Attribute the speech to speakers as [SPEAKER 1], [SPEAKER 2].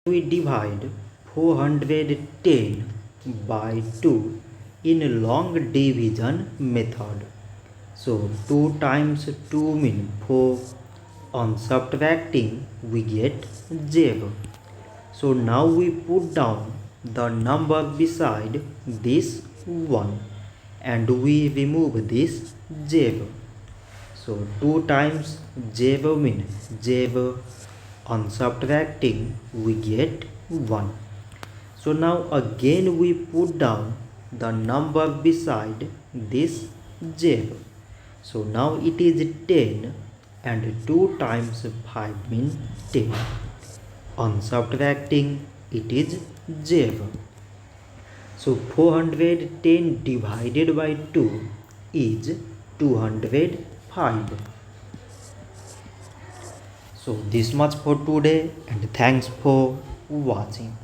[SPEAKER 1] We divide 410 by 2 in long division method. So 2 times 2 means 4. On subtracting we get 0. So now we put down the number beside this 1 and we remove this 0. So 2 times 0 means 0. On subtracting we get 1. So now again we put down the number beside this 0. So now it is 10 and 2 times 5 means 10. On subtracting it is 0. So 410 divided by 2 is 205. So this much for today and thanks for watching.